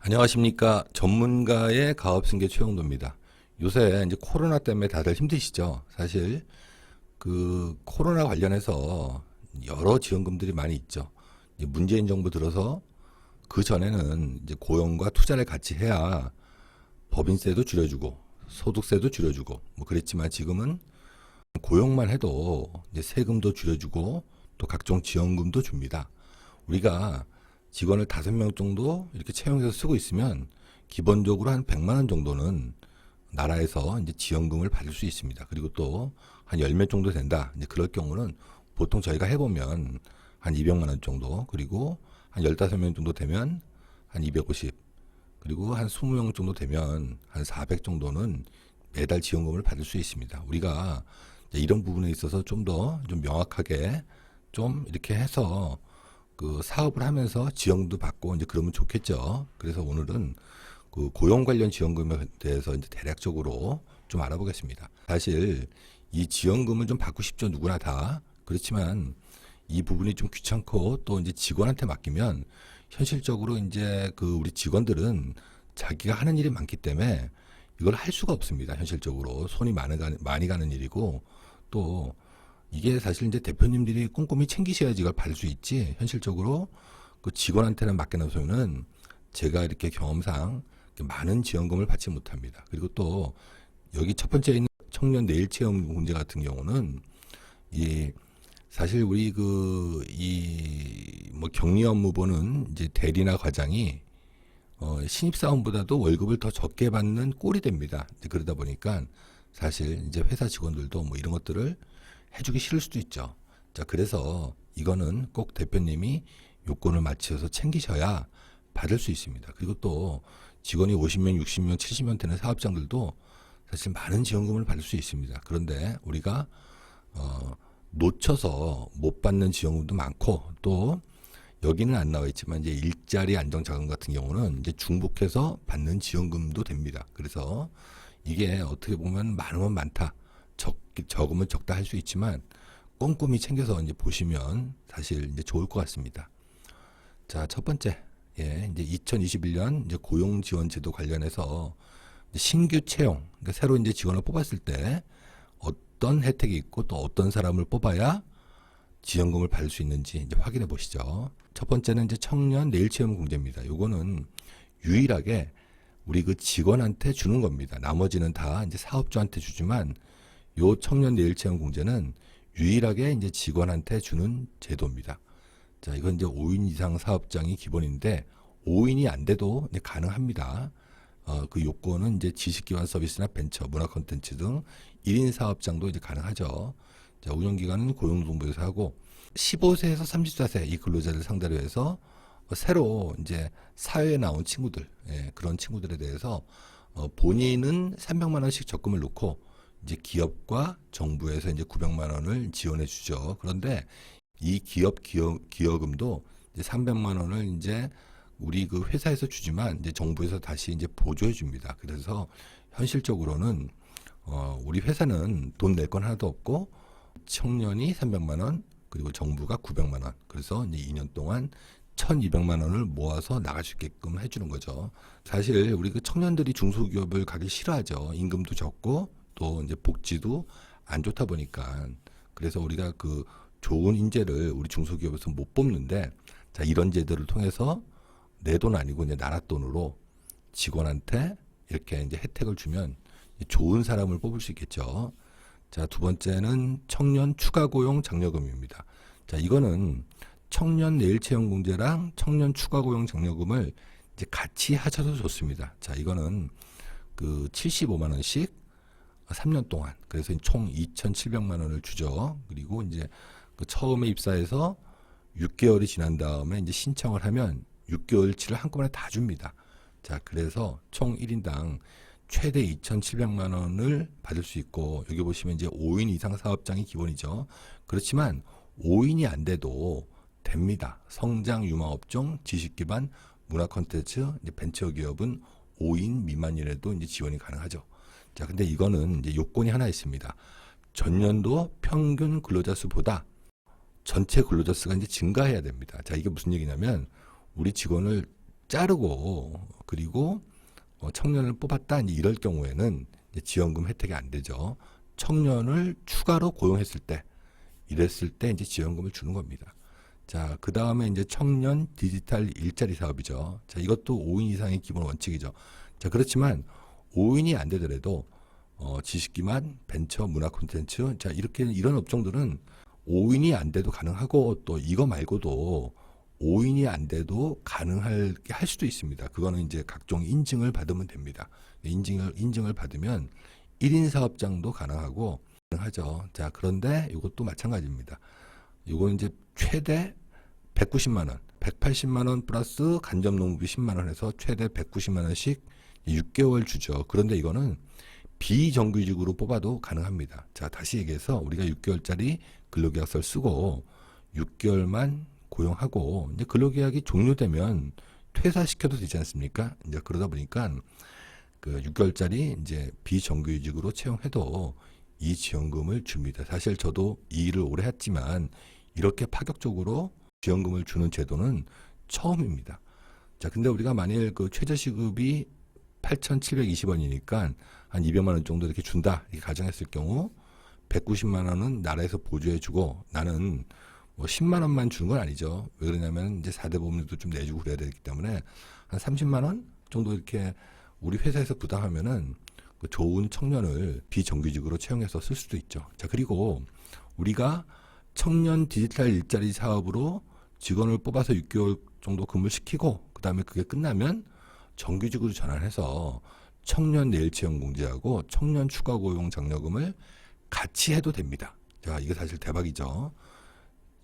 안녕하십니까. 전문가의 가업승계 최영도입니다. 요새 이제 코로나 때문에 다들 힘드시죠? 사실 그 코로나 관련해서 여러 지원금들이 많이 있죠. 이제 문재인 정부 들어서 그 전에는 이제 고용과 투자를 같이 해야 법인세도 줄여주고 소득세도 줄여주고 뭐 그랬지만 지금은 고용만 해도 이제 세금도 줄여주고 또 각종 지원금도 줍니다. 우리가 직원을 5명 정도 이렇게 채용해서 쓰고 있으면 기본적으로 한 100만 원 정도는 나라에서 이제 지원금을 받을 수 있습니다. 그리고 또 한 10명 정도 된다. 이제 그럴 경우는 보통 저희가 해보면 한 200만 원 정도, 그리고 한 15명 정도 되면 한 250, 그리고 한 20명 정도 되면 한 400 정도는 매달 지원금을 받을 수 있습니다. 우리가 이런 부분에 있어서 좀 더 좀 명확하게 좀 이렇게 해서 그 사업을 하면서 지원도 받고 이제 그러면 좋겠죠. 그래서 오늘은 그 고용 관련 지원금에 대해서 이제 대략적으로 좀 알아보겠습니다. 사실 이 지원금은 좀 받고 싶죠. 누구나 다. 그렇지만 이 부분이 좀 귀찮고 또 이제 직원한테 맡기면 현실적으로 이제 그 우리 직원들은 자기가 하는 일이 많기 때문에 이걸 할 수가 없습니다. 현실적으로 손이 많이 가는 일이고, 또 이게 사실 이제 대표님들이 꼼꼼히 챙기셔야지 이걸 받을 수 있지, 현실적으로 그 직원한테는 맡겨놓으면은 제가 이렇게 경험상 많은 지원금을 받지 못합니다. 그리고 또 여기 첫 번째 있는 청년 내일 체험 문제 같은 경우는 이 사실 우리 그 이 뭐 격리 업무 보는 이제 대리나 과장이 신입사원보다도 월급을 더 적게 받는 꼴이 됩니다. 이제 그러다 보니까 사실 이제 회사 직원들도 뭐 이런 것들을 해주기 싫을 수도 있죠. 자, 그래서 이거는 꼭 대표님이 요건을 맞춰서 챙기셔야 받을 수 있습니다. 그리고 또 직원이 50명, 60명, 70명 되는 사업장들도 사실 많은 지원금을 받을 수 있습니다. 그런데 우리가 놓쳐서 못 받는 지원금도 많고, 또 여기는 안 나와 있지만 이제 일자리 안정자금 같은 경우는 이제 중복해서 받는 지원금도 됩니다. 그래서 이게 어떻게 보면 많으면 많다, 적으면 적다 할 수 있지만 꼼꼼히 챙겨서 이제 보시면 사실 이제 좋을 것 같습니다. 자, 첫 번째, 이제 2021년 이제 고용지원제도 관련해서 이제 신규 채용, 그러니까 새로 이제 직원을 뽑았을 때 어떤 혜택이 있고 또 어떤 사람을 뽑아야 지원금을 받을 수 있는지 이제 확인해 보시죠. 첫 번째는 이제 청년 내일 체험 공제입니다. 요거는 유일하게 우리 그 직원한테 주는 겁니다. 나머지는 다 이제 사업주한테 주지만 요 청년 내일 체험 공제는 유일하게 이제 직원한테 주는 제도입니다. 자, 이건 이제 5인 이상 사업장이 기본인데 5인이 안 돼도 이제 가능합니다. 그 요건은 이제 지식기반 서비스나 벤처, 문화 콘텐츠 등 1인 사업장도 이제 가능하죠. 자, 운영기간은 고용노동부에서 하고 15세에서 34세 이 근로자들 상대로 해서 새로 이제 사회에 나온 친구들, 그런 친구들에 대해서 본인은 300만 원씩 적금을 넣고 이제 기업과 정부에서 이제 900만 원을 지원해 주죠. 그런데 이 기여금도 이제 300만 원을 이제 우리 그 회사에서 주지만 이제 정부에서 다시 이제 보조해 줍니다. 그래서 현실적으로는 우리 회사는 돈 낼 건 하나도 없고 청년이 300만 원, 그리고 정부가 900만 원. 그래서 이제 2년 동안 1,200만 원을 모아서 나갈 수 있게끔 해주는 거죠. 사실 우리 그 청년들이 중소기업을 가기 싫어하죠. 임금도 적고 또 이제 복지도 안 좋다 보니까. 그래서 우리가 그 좋은 인재를 우리 중소기업에서 못 뽑는데, 자, 이런 제도를 통해서 내 돈 아니고 이제 나라 돈으로 직원한테 이렇게 이제 혜택을 주면 좋은 사람을 뽑을 수 있겠죠. 자, 두 번째는 청년 추가 고용 장려금입니다. 자, 이거는 청년 내일 채용 공제랑 청년 추가 고용 장려금을 이제 같이 하셔도 좋습니다. 자, 이거는 그 75만 원씩 3년 동안, 그래서 총 2,700만 원을 주죠. 그리고 이제 그 처음에 입사해서 6개월이 지난 다음에 이제 신청을 하면 6개월치를 한꺼번에 다 줍니다. 자, 그래서 총 1인당 최대 2,700만 원을 받을 수 있고, 여기 보시면 이제 5인 이상 사업장이 기본이죠. 그렇지만 5인이 안 돼도 됩니다. 성장 유망업종, 지식기반, 문화 콘텐츠, 이제 벤처기업은 5인 미만이라도 이제 지원이 가능하죠. 자, 근데 이거는 이제 요건이 하나 있습니다. 전년도 평균 근로자 수보다 전체 근로자 수가 이제 증가해야 됩니다. 자, 이게 무슨 얘기냐면 우리 직원을 자르고 그리고 청년을 뽑았다 이제 이럴 경우에는 이제 지원금 혜택이 안 되죠. 청년을 추가로 고용했을 때 이랬을 때 이제 지원금을 주는 겁니다. 자, 그 다음에 이제 청년 디지털 일자리 사업이죠. 자, 이것도 5인 이상의 기본 원칙이죠. 자, 그렇지만 5인이 안 되더라도 지식 기반, 벤처, 문화 콘텐츠, 자, 이렇게 이런 업종들은 5인이 안 돼도 가능하고 또 이거 말고도 5인이 안 돼도 할 수도 있습니다. 그거는 이제 각종 인증을 받으면 됩니다. 인증을 받으면 1인 사업장도 가능하고 가능하죠. 자, 그런데 이것도 마찬가지입니다. 이거는 이제 최대 190만 원, 180만 원 플러스 간접 농부비 10만 원 해서 최대 190만 원씩 6개월 주죠. 그런데 이거는 비정규직으로 뽑아도 가능합니다. 자, 다시 얘기해서 우리가 6개월짜리 근로계약서를 쓰고 6개월만 고용하고 이제 근로계약이 종료되면 퇴사시켜도 되지 않습니까? 이제 그러다 보니까 그 6개월짜리 이제 비정규직으로 채용해도 이 지원금을 줍니다. 사실 저도 이 일을 오래 했지만 이렇게 파격적으로 지원금을 주는 제도는 처음입니다. 자, 근데 우리가 만일 그 최저시급이 8,720원이니까 한 200만 원 정도 이렇게 준다 이렇게 가정했을 경우 190만 원은 나라에서 보조해주고 나는 뭐 10만 원만 주는 건 아니죠. 왜 그러냐면 이제 4대 보험료도 좀 내주고 그래야 되기 때문에 한 30만 원 정도 이렇게 우리 회사에서 부담하면은 그 좋은 청년을 비정규직으로 채용해서 쓸 수도 있죠. 자, 그리고 우리가 청년 디지털 일자리 사업으로 직원을 뽑아서 6개월 정도 근무를 시키고 그 다음에 그게 끝나면 정규직으로 전환해서 청년 내일 채용 공제하고 청년 추가 고용 장려금을 같이 해도 됩니다. 자, 이게 사실 대박이죠.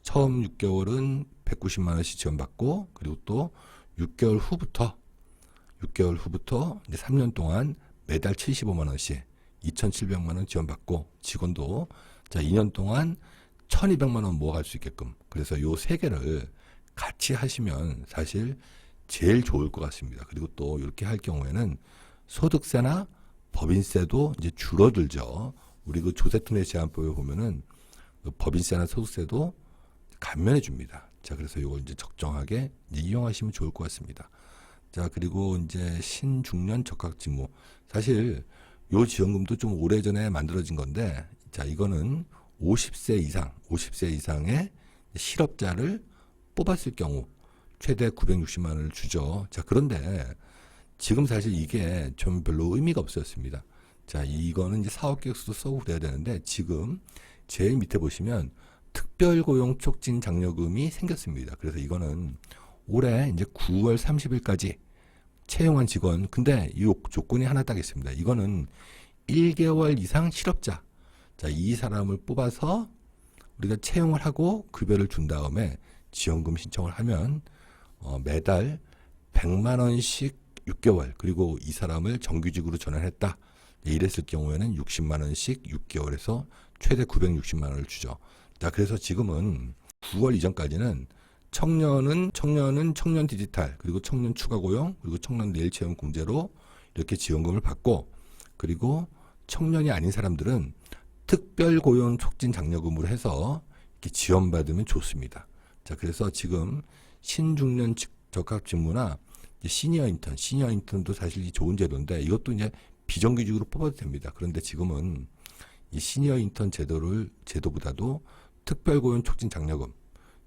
처음 6개월은 190만 원씩 지원받고 그리고 또 6개월 후부터 이제 3년 동안 매달 75만 원씩 2,700만 원 지원받고 직원도 자 2년 동안 1,200만 원 모아갈 수 있게끔 그래서 요 세 개를 같이 하시면 사실 제일 좋을 것 같습니다. 그리고 또 이렇게 할 경우에는 소득세나 법인세도 이제 줄어들죠. 우리 그 조세특례 제한법에 보면은 그 법인세나 소득세도 감면해 줍니다. 자, 그래서 이걸 이제 적정하게 이제 이용하시면 좋을 것 같습니다. 자, 그리고 이제 신중년 적합직무. 사실 요 지원금도 좀 오래전에 만들어진 건데, 자, 이거는 50세 이상의 실업자를 뽑았을 경우 최대 960만 원을 주죠. 자, 그런데 지금 사실 이게 좀 별로 의미가 없었습니다. 자, 이거는 이제 사업계획서도 써고 그래야 되는데 지금 제일 밑에 보시면 특별고용 촉진 장려금이 생겼습니다. 그래서 이거는 올해 이제 9월 30일까지 채용한 직원, 근데 이 조건이 하나 딱 있습니다. 이거는 1개월 이상 실업자. 자, 이 사람을 뽑아서 우리가 채용을 하고 급여를 준 다음에 지원금 신청을 하면 매달 100만 원씩 6개월, 그리고 이 사람을 정규직으로 전환했다. 이랬을 경우에는 60만 원씩 6개월에서 최대 960만 원을 주죠. 자, 그래서 지금은 9월 이전까지는 청년 디지털, 그리고 청년 추가 고용, 그리고 청년 내일 채용 공제로 이렇게 지원금을 받고, 그리고 청년이 아닌 사람들은 특별 고용 촉진 장려금으로 해서 이렇게 지원받으면 좋습니다. 자, 그래서 지금 신중년 적합 직무나 시니어 인턴도 사실 좋은 제도인데 이것도 이제 비정규직으로 뽑아도 됩니다. 그런데 지금은 이 시니어 인턴 제도보다도 특별 고용 촉진 장려금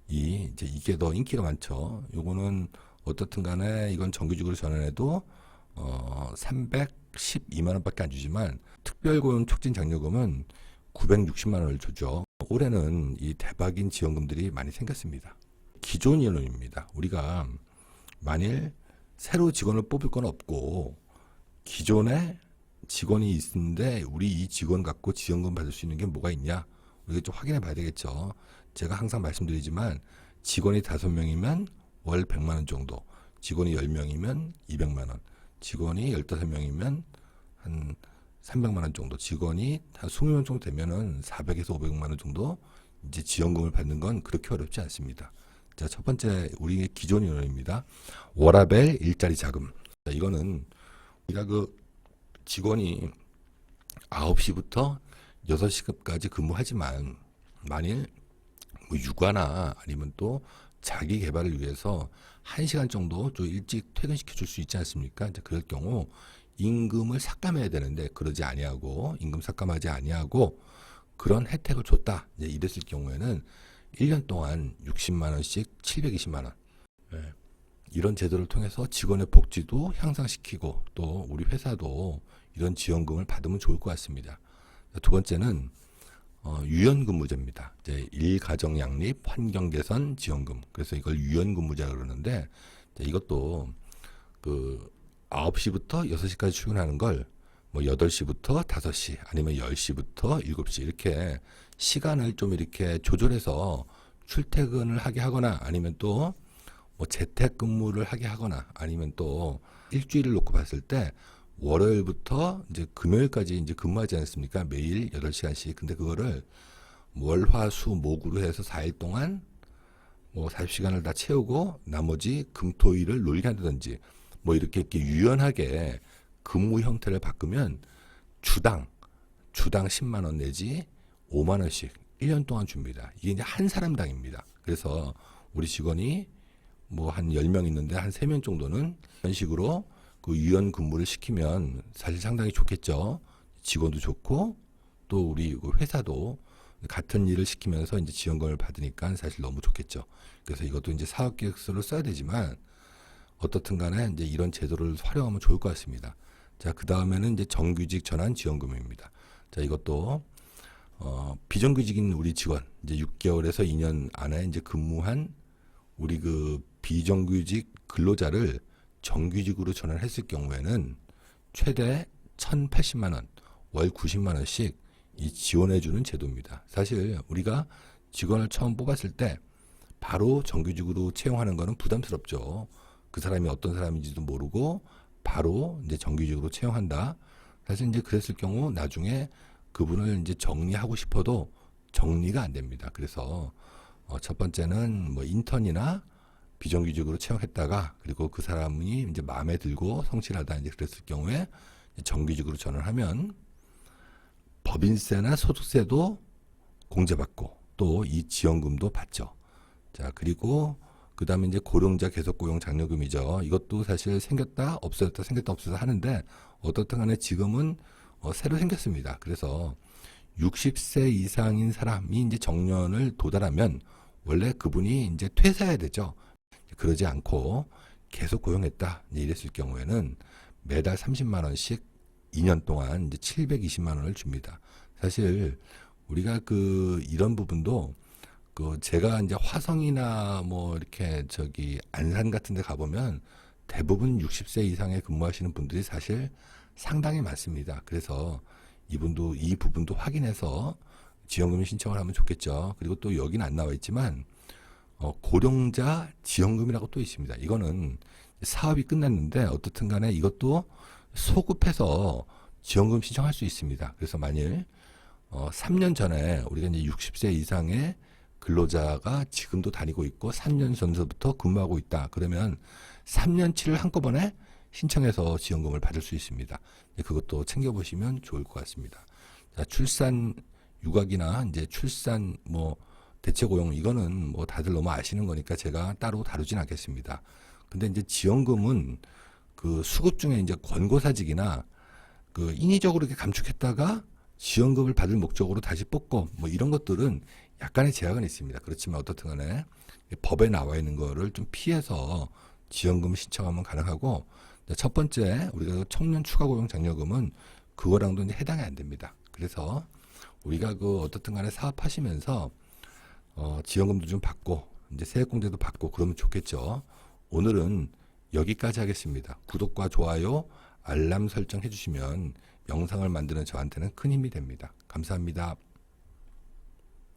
이게 더 인기가 많죠. 요거는 어떻든 간에 이건 정규직으로 전환해도 312만 원밖에 안 주지만 특별 고용 촉진 장려금은 960만 원을 주죠. 올해는 이 대박인 지원금들이 많이 생겼습니다. 기존 인원입니다. 우리가 만일 새로 직원을 뽑을 건 없고 기존에 직원이 있는데 우리 이 직원 갖고 지원금 받을 수 있는 게 뭐가 있냐? 우리가 좀 확인해 봐야 되겠죠. 제가 항상 말씀드리지만 직원이 5명이면 월 100만 원 정도, 직원이 10명이면 200만 원, 직원이 15명이면 한 300만 원 정도, 직원이 한 20명 정도 되면은 400에서 500만 원 정도 이제 지원금을 받는 건 그렇게 어렵지 않습니다. 자, 첫 번째 우리 기존 인원입니다. 워라밸 일자리 자금. 자, 이거는 우리가 그 직원이 9시부터 6시까지 근무하지만 만일 뭐 육아나 아니면 또 자기 개발을 위해서 1시간 정도 좀 일찍 퇴근시켜 줄 수 있지 않습니까? 이제 그럴 경우 임금을 삭감해야 되는데 그러지 아니하고 임금 삭감하지 아니하고 그런 혜택을 줬다. 이제 이랬을 경우에는 1년 동안 60만 원씩 720만 원. 예. 이런 제도를 통해서 직원의 복지도 향상시키고 또 우리 회사도 이런 지원금을 받으면 좋을 것 같습니다. 두 번째는 유연근무제입니다. 이제 일가정 양립 환경 개선 지원금. 그래서 이걸 유연근무제라고 그러는데 이것도 그 9시부터 6시까지 출근하는 걸 뭐 8시부터 5시 아니면 10시부터 7시 이렇게 시간을 좀 이렇게 조절해서 출퇴근을 하게 하거나 아니면 또 뭐 재택근무를 하게 하거나 아니면 또 일주일을 놓고 봤을 때 월요일부터 이제 금요일까지 이제 근무하지 않습니까? 매일 8시간씩. 근데 그거를 월, 화, 수, 목으로 해서 4일 동안 뭐 40시간을 다 채우고 나머지 금, 토, 일을 놀게 한다든지 뭐 이렇게 유연하게 근무 형태를 바꾸면 주당 10만 원 내지 5만 원씩 1년 동안 줍니다. 이게 이제 한 사람당입니다. 그래서 우리 직원이 뭐 한 10명 있는데 한 3명 정도는 이런 식으로 그 유연 근무를 시키면 사실 상당히 좋겠죠. 직원도 좋고 또 우리 회사도 같은 일을 시키면서 이제 지원금을 받으니까 사실 너무 좋겠죠. 그래서 이것도 이제 사업계획서를 써야 되지만 어떻든 간에 이제 이런 제도를 활용하면 좋을 것 같습니다. 자, 그 다음에는 이제 정규직 전환 지원금입니다. 자, 이것도 비정규직인 우리 직원 이제 6개월에서 2년 안에 이제 근무한 우리 그 비정규직 근로자를 정규직으로 전환했을 경우에는 최대 1,080만 원, 월 90만 원씩 이 지원해주는 제도입니다. 사실 우리가 직원을 처음 뽑았을 때 바로 정규직으로 채용하는 거는 부담스럽죠. 그 사람이 어떤 사람인지도 모르고 바로 이제 정규직으로 채용한다. 사실 이제 그랬을 경우 나중에 그분을 이제 정리하고 싶어도 정리가 안 됩니다. 그래서 첫 번째는 뭐 인턴이나 비정규직으로 채용했다가 그리고 그 사람이 이제 마음에 들고 성실하다 이제 그랬을 경우에 정규직으로 전환하면 법인세나 소득세도 공제받고 또 이 지원금도 받죠. 자, 그리고 그 다음에 이제 고령자 계속 고용 장려금이죠. 이것도 사실 생겼다 없어졌다 생겼다 없어졌다 하는데 어떻든 간에 지금은 새로 생겼습니다. 그래서 60세 이상인 사람이 이제 정년을 도달하면 원래 그분이 이제 퇴사해야 되죠. 그러지 않고 계속 고용했다 이랬을 경우에는 매달 30만 원씩 2년 동안 이제 720만 원을 줍니다. 사실 우리가 이런 부분도 제가 이제 화성이나 뭐 이렇게 안산 같은 데 가보면 대부분 60세 이상에 근무하시는 분들이 사실 상당히 많습니다. 그래서 이 부분도 확인해서 지원금 신청을 하면 좋겠죠. 그리고 또 여기는 안 나와 있지만 고령자 지원금이라고 또 있습니다. 이거는 사업이 끝났는데 어떻든 간에 이것도 소급해서 지원금 신청할 수 있습니다. 그래서 만일 3년 전에 우리가 이제 60세 이상의 근로자가 지금도 다니고 있고 3년 전서부터 근무하고 있다. 그러면 3년치를 한꺼번에 신청해서 지원금을 받을 수 있습니다. 그것도 챙겨보시면 좋을 것 같습니다. 자, 출산 유각이나 이제 출산 대체 고용 이거는 뭐 다들 너무 아시는 거니까 제가 따로 다루진 않겠습니다. 근데 이제 지원금은 수급 중에 이제 권고사직이나 인위적으로 이렇게 감축했다가 지원금을 받을 목적으로 다시 뽑고 뭐 이런 것들은 약간의 제약은 있습니다. 그렇지만 어떻든 간에 법에 나와 있는 거를 좀 피해서 지원금 신청하면 가능하고 첫 번째 우리가 청년 추가 고용 장려금은 그거랑도 이제 해당이 안 됩니다. 그래서 우리가 어떻든 간에 사업하시면서 지원금도 좀 받고 이제 세액공제도 받고 그러면 좋겠죠. 오늘은 여기까지 하겠습니다. 구독과 좋아요, 알람 설정 해주시면 영상을 만드는 저한테는 큰 힘이 됩니다. 감사합니다.